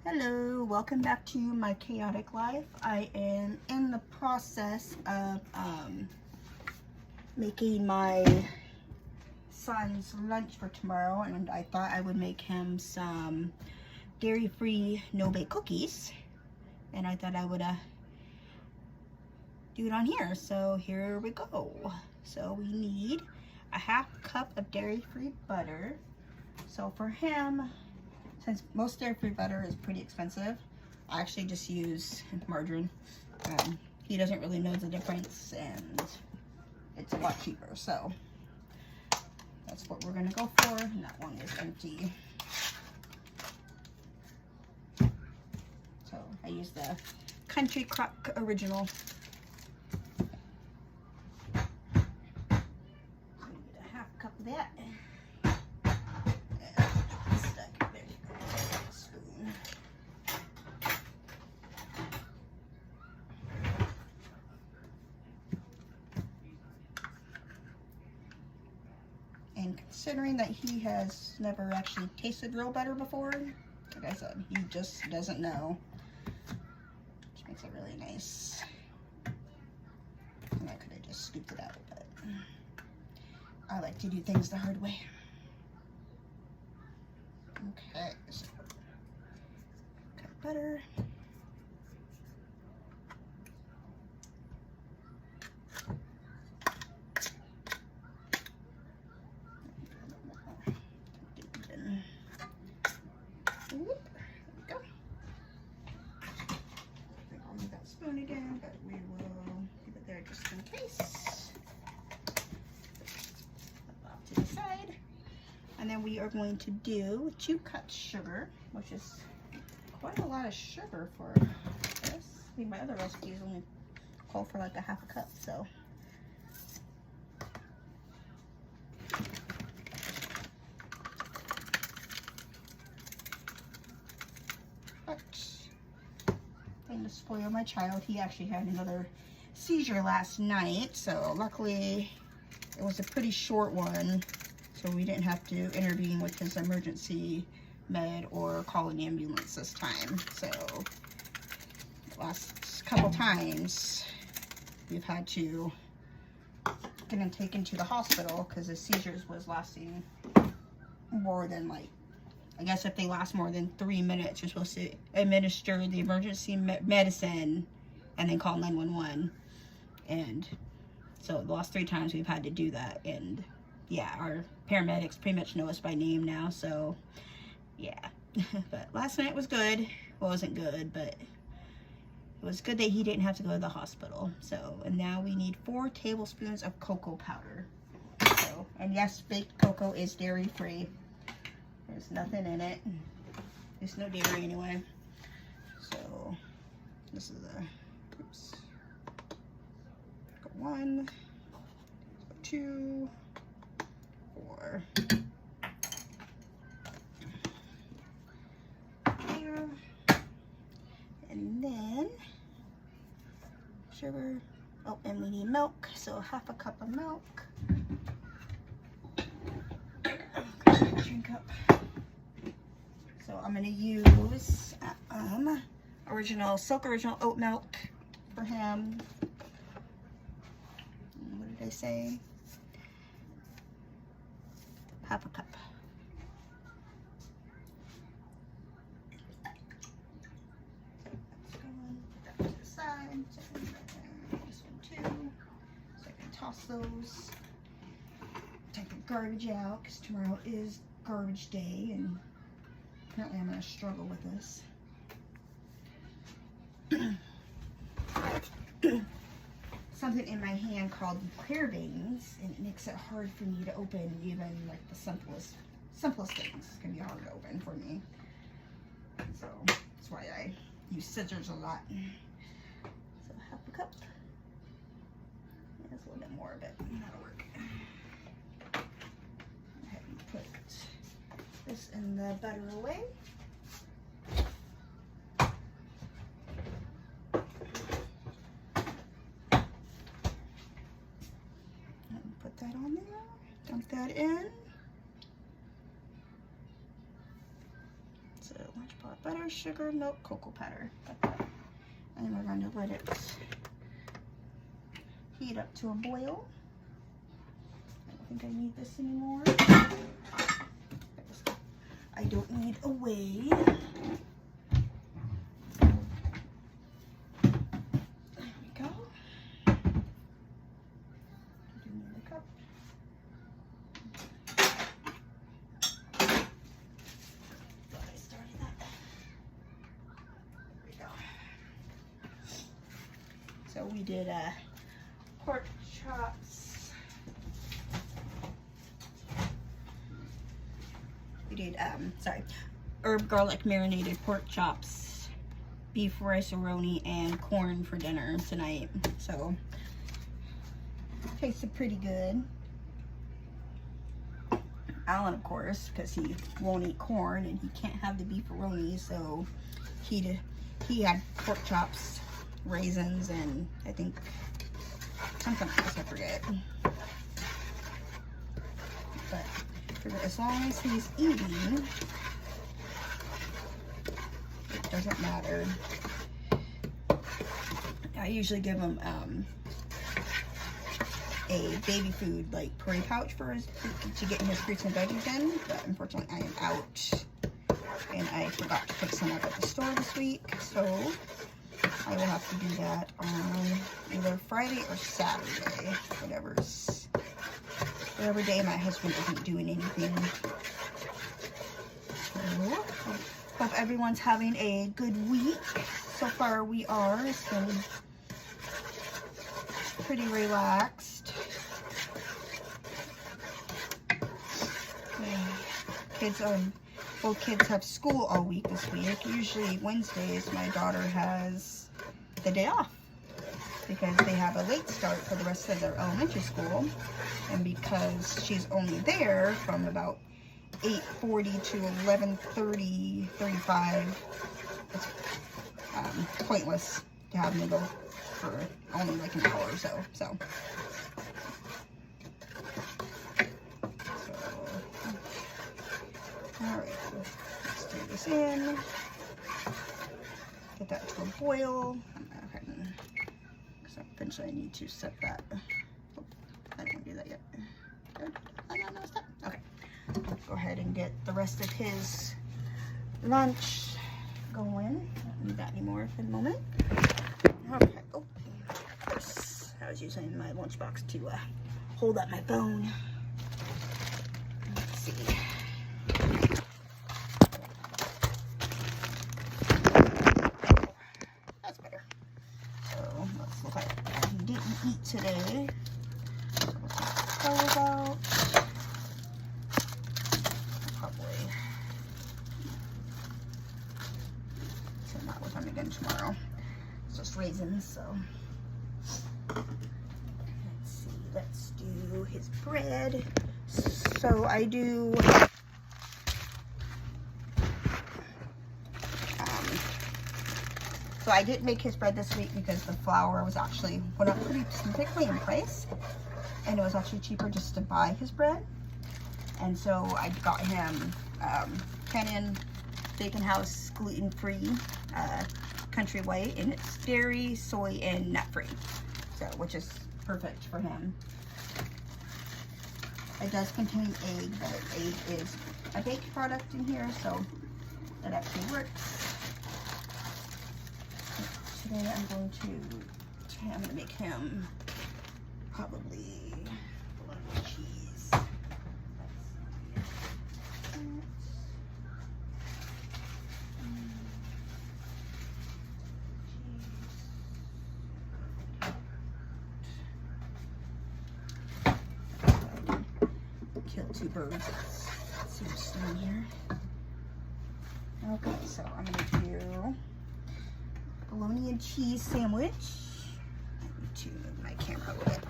Hello, welcome back to my chaotic life. I am in the process of making my son's lunch for tomorrow, and I thought I would make him some dairy-free no-bake cookies, and I thought I would do it on here. So here we go. So we need a half cup of dairy-free butter. So for him, since most dairy-free butter is pretty expensive, I actually just use margarine. He doesn't really know the difference, and it's a lot cheaper. So that's what we're gonna go for. And that one is empty. So I use the Country Crock Original. I need a half cup of that. And considering that he has never actually tasted real butter before, like I said, he just doesn't know, which makes it really nice. And I could have just scooped it out, but I like to do things the hard way. Okay, so cut butter. Again, but we will keep it there just in case. Off to the side. And then we are going to do 2 cups sugar, which is quite a lot of sugar for this. I mean, my other recipes only call for like a half a cup, so. To spoil my child, he actually had another seizure last night, so luckily it was a pretty short one, so we didn't have to intervene with his emergency med or call an ambulance this time. So the last couple times we've had to get him taken to the hospital because his seizures was lasting more than, like, I guess if they last more than 3 minutes, you're supposed to administer the emergency medicine and then call 911. And so the last 3 times we've had to do that. And yeah, our paramedics pretty much know us by name now. So yeah, but last night was good. Well, it wasn't good, but it was good that he didn't have to go to the hospital. So, and now we need 4 tablespoons of cocoa powder. So, and yes, baked cocoa is dairy free. There's nothing in it. There's no dairy anyway. So this is a, oops. 1, 2, 4. There. And then sugar. Oh, and we need milk. So half a cup of milk. Okay, drink up. So I'm gonna use Silk Original oat milk for him. What did I say? Half a cup. Put that to the side. This one too. So I can toss those. Take the garbage out because tomorrow is garbage day, and apparently I'm going to struggle with this. Something in my hand called clear veins, and it makes it hard for me to open even like the simplest things can be hard to open for me. So that's why I use scissors a lot. So half a cup. There's a little bit more of it. That'll work. Go ahead and put this in the butter away. And put that on there. Dump that in. It's a lunch pot. Butter, sugar, milk, cocoa powder. And we're going to let it heat up to a boil. I don't think I need this anymore. I don't need a weigh. There we go. I do need a cup. Thought I started that. There we go. So we did pork chops. We did, herb garlic marinated pork chops, beef rice-a-roni, and corn for dinner tonight. So, tasted pretty good. Alan, of course, because he won't eat corn and he can't have the beef-a-roni, so he had pork chops, raisins, and I think something else, I forget. But as long as he's eating, it doesn't matter. I usually give him a baby food like puree pouch for his to get his fruits and veggies in, but unfortunately I am out and I forgot to pick some up at the store this week, so I will have to do that on either Friday or Saturday, whatever day my husband isn't doing anything. So, hope everyone's having a good week. So far we are. It's been pretty relaxed. Kids both kids have school all week this week. Usually Wednesdays my daughter has the day off because they have a late start for the rest of their elementary school, and because she's only there from about 8:40 to 11:30, 35, it's pointless to have them go for only like an hour or so. Alright, let's do this in. Get that to a boil. Eventually I need to set that. Oh, I didn't do that yet. Good. I don't know what's that. Okay. Go ahead and get the rest of his lunch going. Don't need that anymore for the moment. Okay. Oh, this. I was using my lunchbox to hold up my phone. Let's see. That's better. So let's look at what he didn't eat today. So we'll take the stove out. Probably send that with him again tomorrow. It's just raisins, so let's see. Let's do his bread. So I do so I didn't make his bread this week because the flour was actually went up pretty significantly in price, and it was actually cheaper just to buy his bread. And so I got him Canyon Bacon House gluten-free country white, and it's dairy, soy, and nut-free, so which is perfect for him. It does contain egg, but egg is a baked product in here, so that actually works. Today I'm going to make him probably bologna cheese. Kill two birds. Let's see what's in here. Okay, so I'm going to do bologna and cheese sandwich. I need to move my camera a little bit.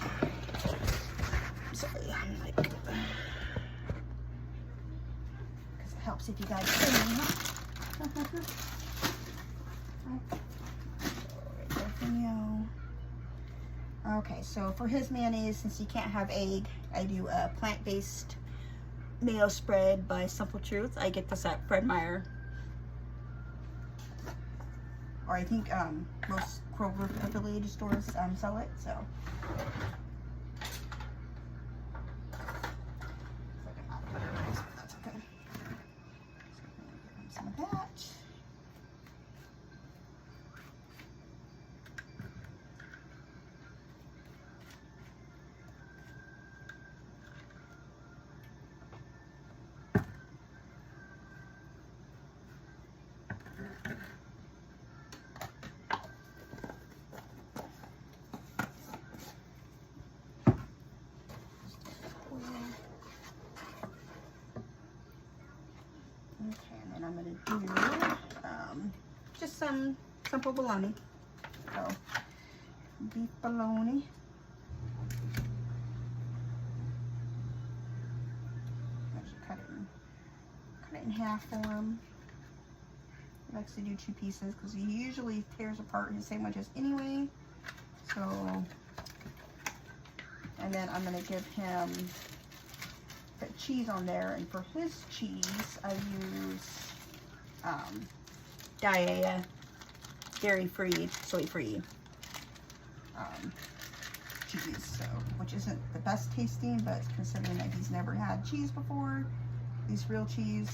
Sorry, I'm like, because it helps if you guys see me. Okay, so for his mayonnaise, since he can't have egg, I do a plant-based mayo spread by Simple Truth. I get this at Fred Meyer. or I think most Kroger affiliated stores sell it. So. That's okay. So I'm gonna give him some of that. Okay, and then I'm going to do just some simple bologna. So, beef bologna. Actually cut it in half for him. He likes to do 2 pieces because he usually tears apart his sandwiches anyway. So, and then I'm going to give him put cheese on there, and for his cheese I use Daiya dairy-free, soy-free cheese, so which isn't the best tasting, but considering that he's never had cheese before, these real cheese,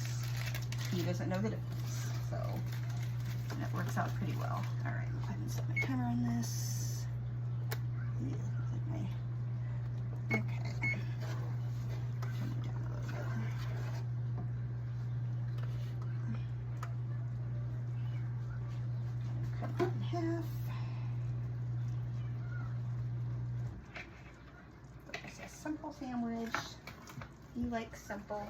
he doesn't know the difference, so that works out pretty well. All right, go ahead and set my timer on this. Okay. Simple sandwich. You like simple.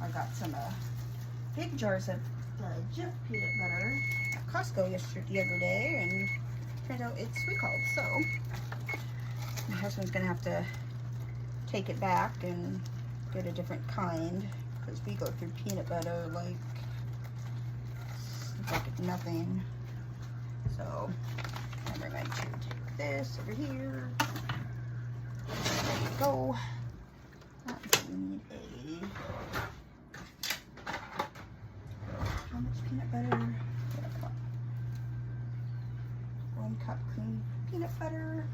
I got some big jars of Jif peanut butter at Costco the other day, and turns out it's recalled. So my husband's gonna have to take it back and get a different kind because we go through peanut butter like nothing. So I'm going to take this over here. There you go. We need how much peanut butter? 1 cup clean peanut butter.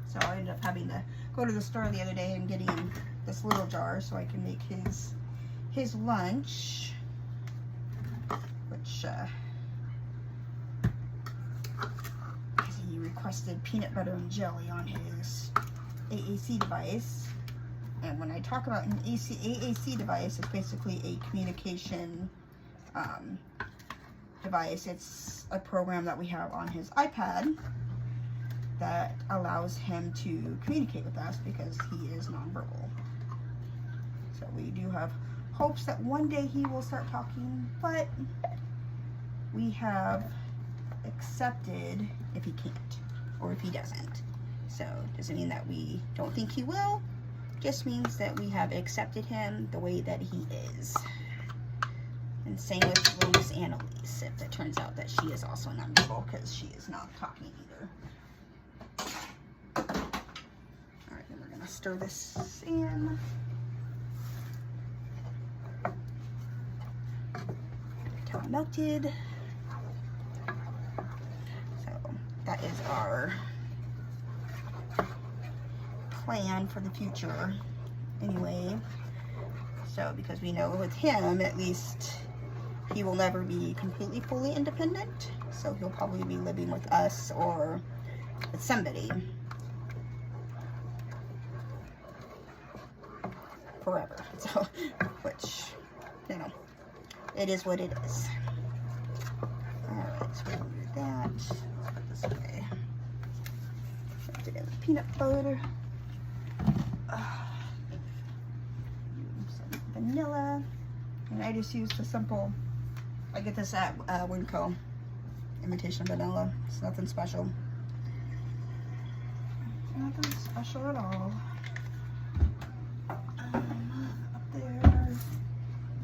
So I ended up having to go to the store the other day and getting this little jar so I can make his lunch, which he requested peanut butter and jelly on his AAC device. And when I talk about an AAC device, it's basically a communication device. It's a program that we have on his iPad that allows him to communicate with us because he is nonverbal. So we do have hopes that one day he will start talking, but we have accepted if he can't or if he doesn't. So it doesn't mean that we don't think he will, just means that we have accepted him the way that he is. And same with Rose Annalise, if it turns out that she is also nonverbal, because she is not talking either. Alright, then we're going to stir this in. Until melted. So that is our plan for the future anyway. So because we know with him, at least, he will never be completely fully independent, so he'll probably be living with us or with somebody forever. So, which, you know, it is what it is. Alright, so we'll do that. Let's put this away. Put it in the peanut butter. some vanilla, and I just use the simple. I get this at Winco, imitation vanilla. It's nothing special. Nothing special at all. Up there,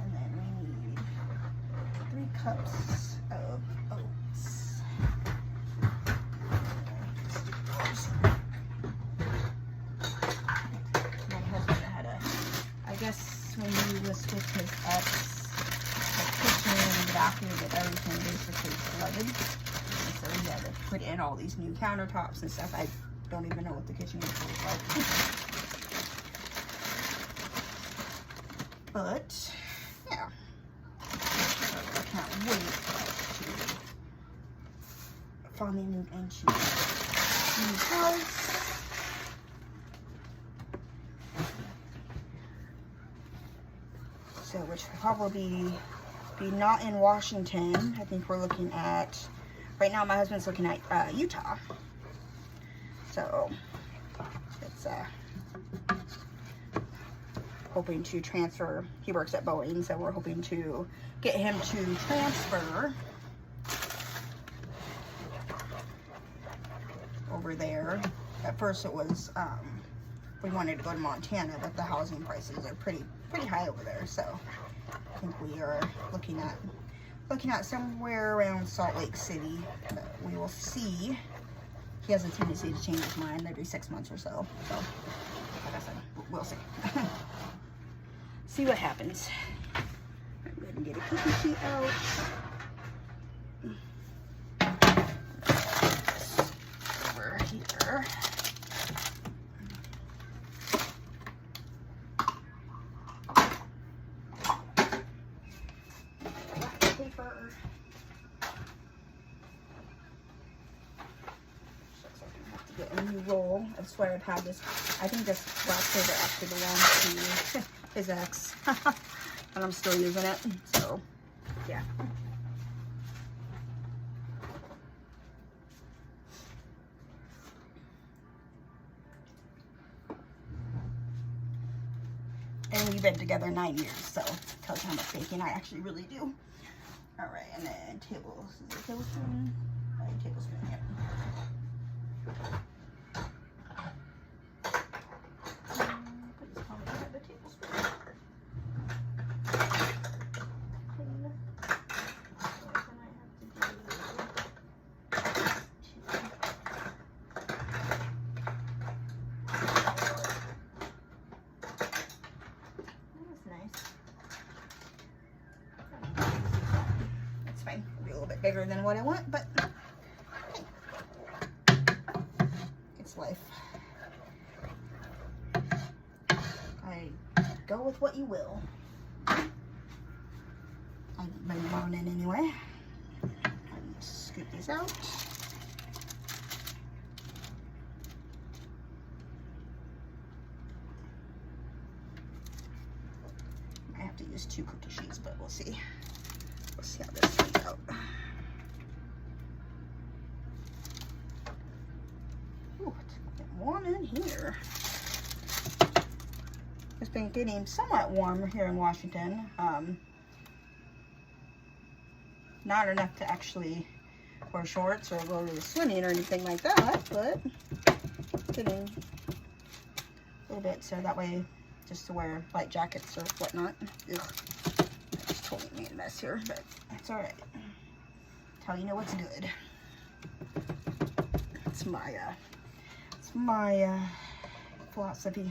and then we need 3 cups of oats. My husband had I guess when he was with his ex, the kitchen and the bathroom and everything basically flooded. And so he had to put in all these new countertops and stuff. I don't even know what the kitchen is like. But, yeah. I can't wait to finally move into the new house. So, which will probably be not in Washington. I think we're looking at, right now my husband's looking at Utah. So, it's hoping to transfer. He works at Boeing, so we're hoping to get him to transfer over there. At first it was, we wanted to go to Montana, but the housing prices are pretty high over there. So I think we are looking at somewhere around Salt Lake City. But we will see. He has a tendency to change his mind every 6 months or so. So like I said, we'll see. See what happens. I'm going to get a cookie sheet out. Over here. Paper. Looks like I have to get a new roll. I swear I've had this. I think this wax paper actually belongs to his ex. And I'm still using it. So, yeah. And we've been together 9 years, so tells you how much baking I actually really do. All right, and then tablespoon, tablespoon, yep. Please tell me I have a tablespoon. Bigger than what I want, but hey, it's life. I go with what you will. I've been moaning anyway. Scoop these out. I have to use 2 cookie sheets, but we'll see. We'll see how this turns out. Ooh, it's warm in here. It's been getting somewhat warm here in Washington. Not enough to actually wear shorts or go to the swimming or anything like that, but getting a little bit, so that way just to wear light jackets or whatnot. Ugh. I just totally made a mess here, but it's alright. That's how you know what's good. It's my philosophy,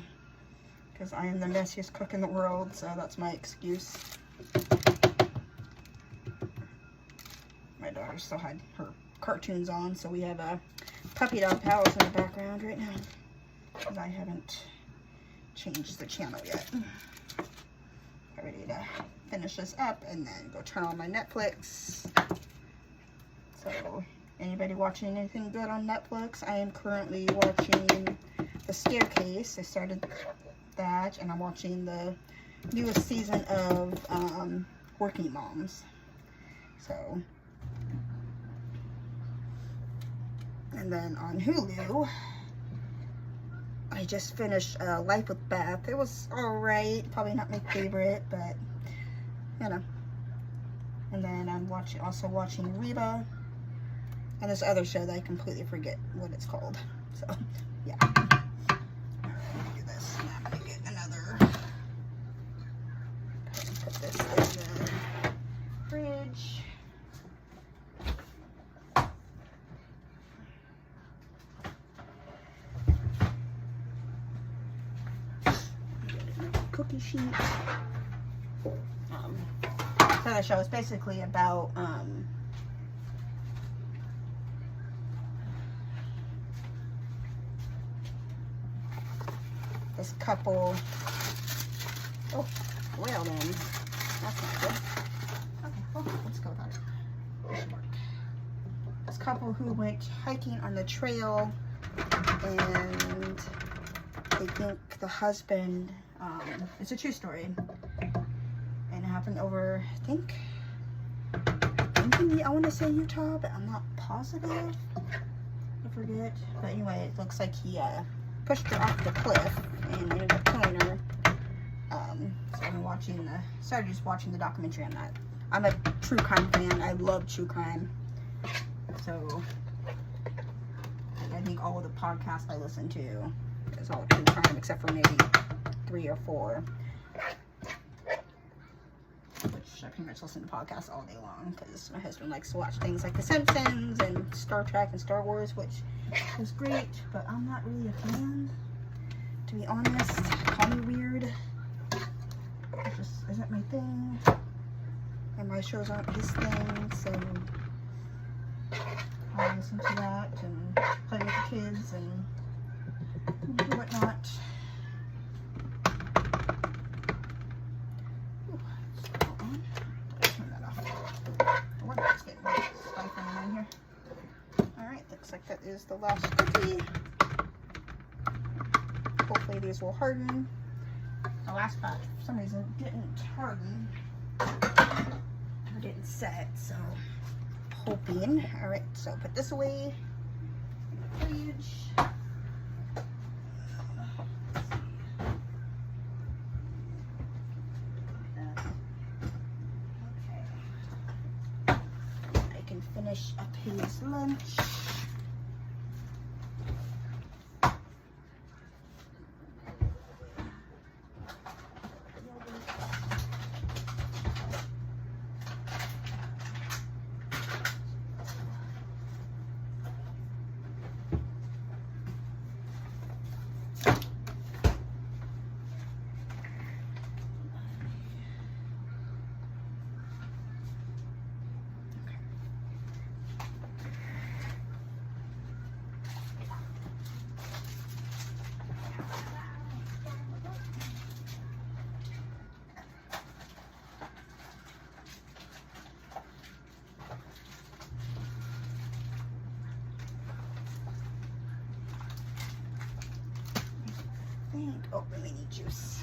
because I am the messiest cook in the world, so that's my excuse. My daughter still had her cartoons on, so we have a puppy dog palace in the background right now, because I haven't changed the channel yet. I'm ready to finish this up and then go turn on my Netflix. So, anybody watching anything good on Netflix? I am currently watching The Staircase. I started that, and I'm watching the newest season of Working Moms. So, and then on Hulu, I I just finished Life with Beth. It was alright. Probably not my favorite, but you know. And then I'm also watching Reba. And this other show that I completely forget what it's called. So, yeah. Alright, let me do this. And I'm going to get another. Put this in the fridge. Cookie sheet. So the show is basically about this couple. Oh, well then, that's not good. Okay, well, let's go without it. This should work. This couple who went hiking on the trail, and they think the husband, it's a true story, and it happened over, I want to say Utah, but I'm not positive. I forget. But anyway, it looks like he pushed her off the cliff and ended up killing her. So I've been started just watching the documentary on that. I'm a true crime fan. I love true crime. So I think all of the podcasts I listen to is all true crime except for maybe 3 or 4. Which I pretty much listen to podcasts all day long because my husband likes to watch things like The Simpsons and Star Trek and Star Wars, which is great, but I'm not really a fan, to be honest. Call me weird. It just isn't my thing, and my shows aren't his thing, so I listen to that and play with the kids and do whatnot. Alright, looks like that is the last cookie. Hopefully these will harden. The last batch, for some reason, didn't harden. Or didn't set, so hoping. Alright, so put this away in the fridge. Finish up his lunch. Oh, really need juice.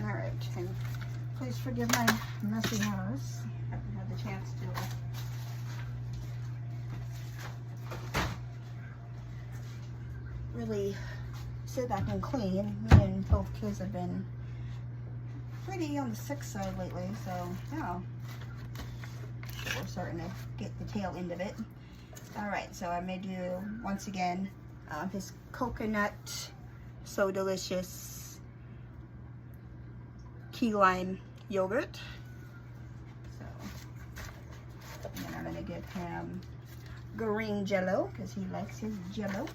All right, and please forgive my messy house. Chance to really sit back and clean. Me and both kids have been pretty on the sick side lately, so yeah, we're starting to get the tail end of it. All right, so I may do once again his coconut so delicious key lime yogurt. And then I'm going to give him green jello because he likes his jello.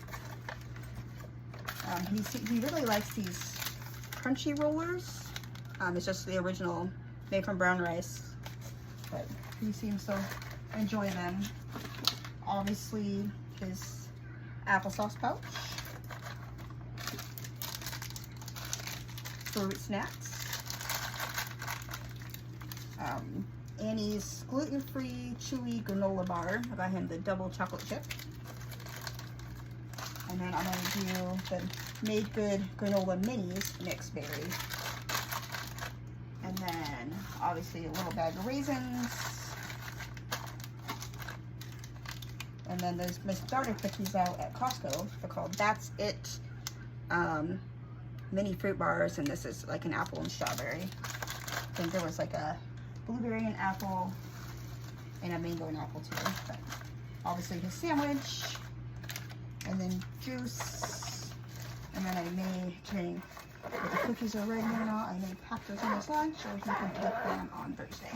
He really likes these crunchy rollers. It's just the original made from brown rice, but he seems to enjoy them. Obviously his applesauce pouch, fruit snacks, Annie's gluten-free chewy granola bar. I got him the double chocolate chip. And then I'm going to do the Made Good granola minis mixed berry. And then obviously a little bag of raisins. And then there's my starter cookies out at Costco. They're called That's It mini fruit bars, and this is like an apple and strawberry. I think there was like a blueberry and apple and a mango and apple too. But obviously his sandwich, and then juice, and then I may drink. If the cookies are ready or not, I may pack those in his lunch, or he can take them on Thursday.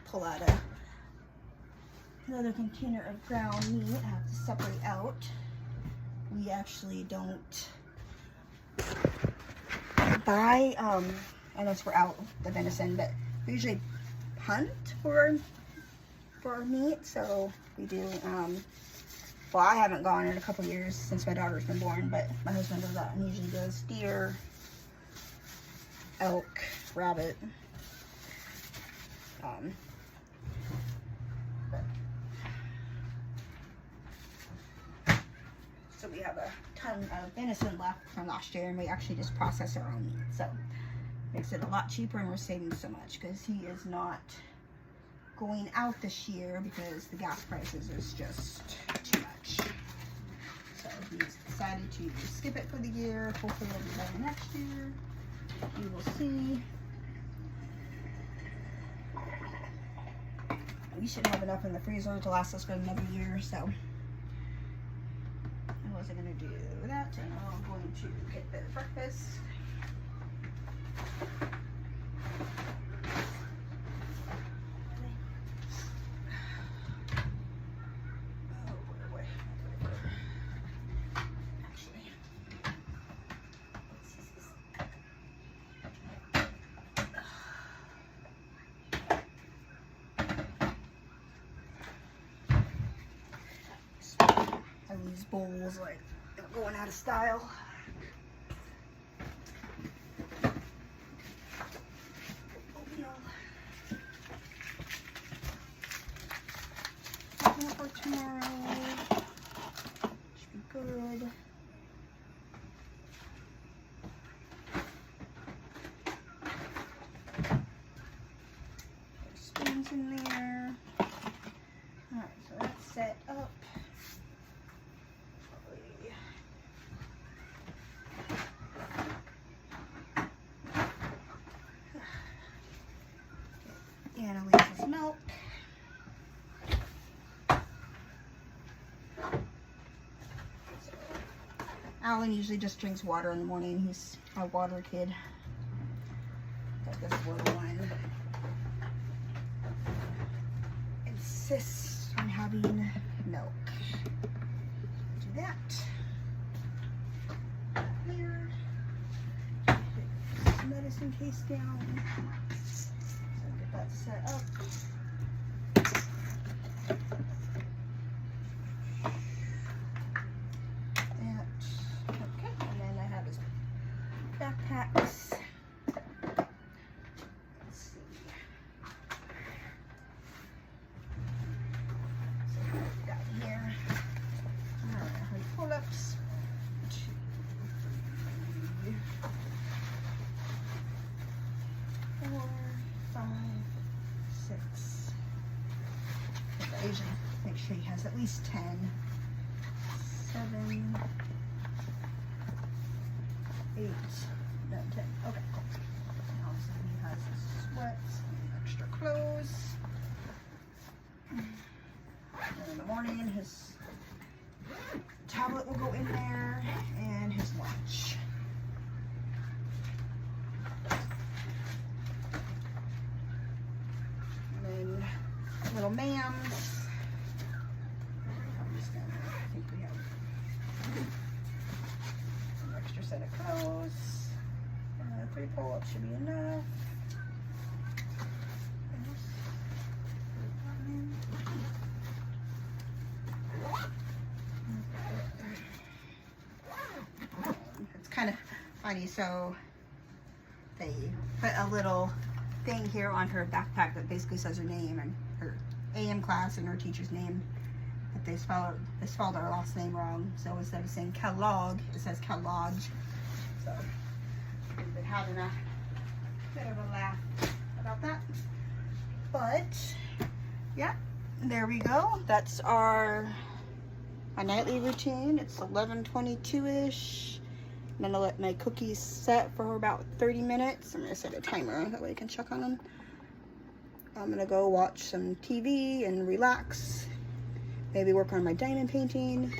Pull out another container of ground meat. I have to separate out. We actually don't buy, unless we're out the venison, but we usually hunt for our meat. So we do, well, I haven't gone in a couple years since my daughter's been born, but my husband does that and usually does deer, elk, rabbit. So we have a ton of venison left from last year, and we actually just process our own meat. So it makes it a lot cheaper, and we're saving so much because he is not going out this year because the gas prices is just too much. So he's decided to skip it for the year. Hopefully it'll be better next year. We will see. We should have enough in the freezer to last us for another year, so I wasn't going to do that, and I'm going to get their breakfast. These bowls like they're going out of style. Oatmeal. Oatmeal for tomorrow. Should be good. There's spoons in there. Alright, so that's set up. Annalise's milk. Alan usually just drinks water in the morning. He's a water kid. Got this little one. Insists on having milk. Do that. Here. Put this medicine case down. That's set up. That, okay, and then I have his backpacks. Let's see. So what we got here? Pull-ups. 2, 3, 4, 5, 6. I usually make sure he has at least 10. 7, 8, 9, 10. Okay, cool. And obviously he has his sweats and extra clothes. And in the morning his tablet will go in there and his lunch. Little ma'ams. I'm just gonna, I think we have an extra set of clothes. 3 pull-ups should be enough. funny. So they put a little thing here on her backpack that basically says her name and her AM class and her teacher's name. But they spelled our last name wrong. So instead of saying Kellogg, it says Kellogg. So we've been having a bit of a laugh about that. But yeah, there we go. That's my nightly routine. It's 11:22-ish. I'm gonna let my cookies set for about 30 minutes. I'm gonna set a timer, that way I can check on them. I'm gonna go watch some TV and relax. Maybe work on my diamond painting.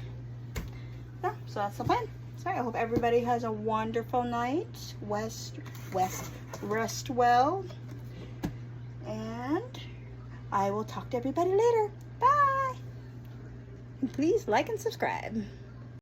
Yeah, so that's the plan. So I hope everybody has a wonderful night. Rest well. And I will talk to everybody later. Bye. And please like and subscribe.